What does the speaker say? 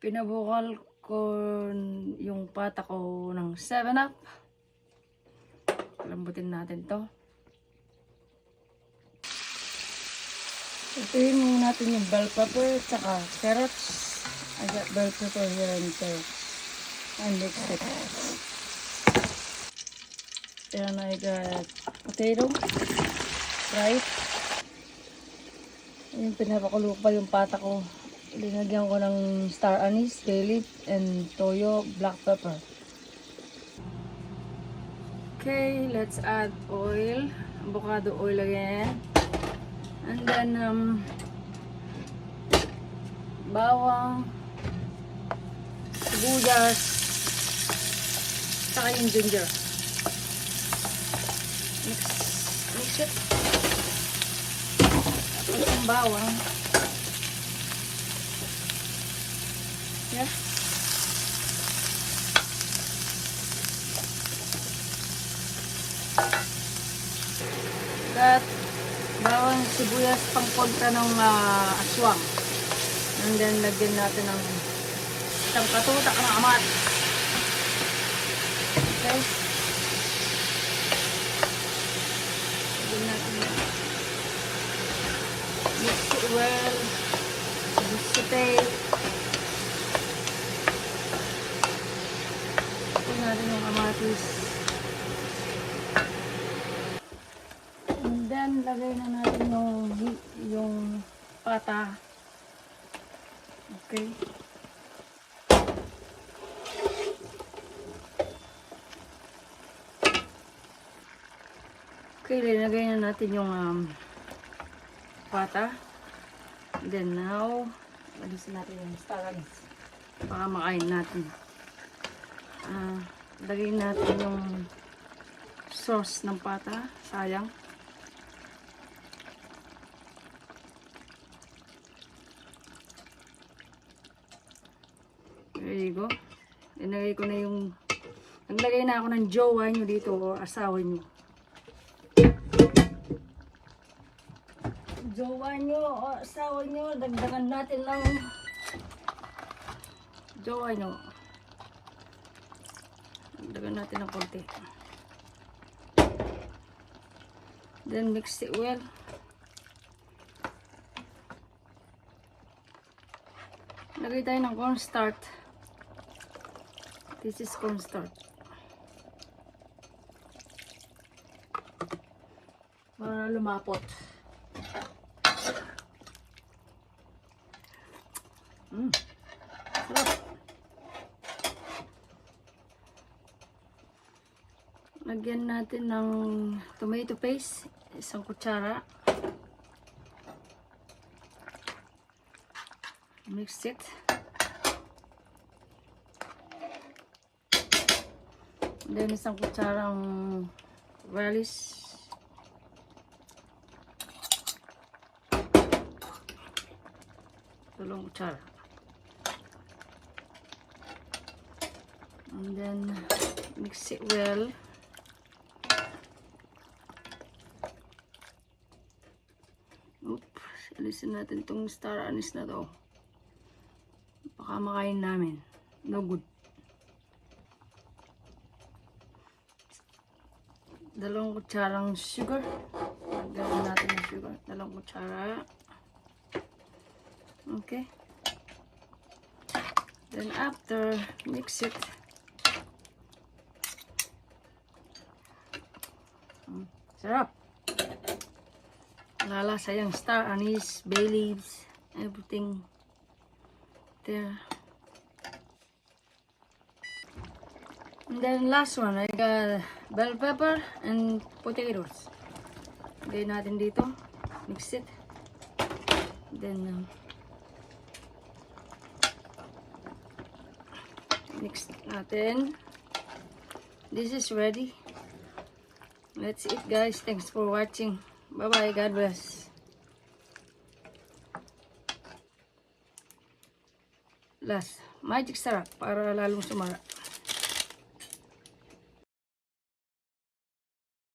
Pinabukal ko yung pata ko ng 7-Up. Lambutin natin to. Ituin muna natin yung bell pepper tsaka carrots. I got bell pepper here and carrots. And mix it. And I got potato. Right. Yung pinapakulo pa yung pata ko. Linagyan ko ng star anise, bay leaf, and toyo, black pepper. Okay, let's add oil. Avocado oil again. And then, bawang, sibuyas, saka yung ginger. Mix it. Tapos yung bawang. Yeah. That bawang sibuyas pang kontra ng aswang. And then lagyan natin ng isang katutak ng amat. Okay. Lagyan natin yan. Mix it well. Saute. Lagyan natin yung kamatis. And then, lagay na natin yung pata. Okay. Okay, lagay na natin yung pata. Then now, lagyan natin yung star anise. Baka makain natin. Lagay natin yung sauce ng pata. Sayang. There you go. Inagay ko na yung... Naglagay na ako ng jowa nyo dito o asawa nyo. Jowa nyo o asawa nyo. Dagdagan natin ng jowa nyo. Dagdagan natin ng konti. Then mix it well. Lagay tayo ng cornstarch. This is cornstarch. Para lumapot. Sarap. Lagyan natin ng tomato paste. Isang kutsara. Mix it. Then isang kutsarang relish. Dalawang kutsara. And then mix it well. Oops, alisin natin itong star anise na to. Baka makain namin. No good. Dalawang kutsarang sugar. Lagyan natin ng sugar. Dalawang kutsara. Okay. Then after, mix it. Sarap. Lalasa yung star anise, bay leaves, everything there. And then last one, I got bell pepper and potatoes. Lagay natin dito. Mix it. Then mix natin. This is ready. Let's eat, guys. Thanks for watching. Bye bye. God bless. Last, magic sarap para lalong sumara.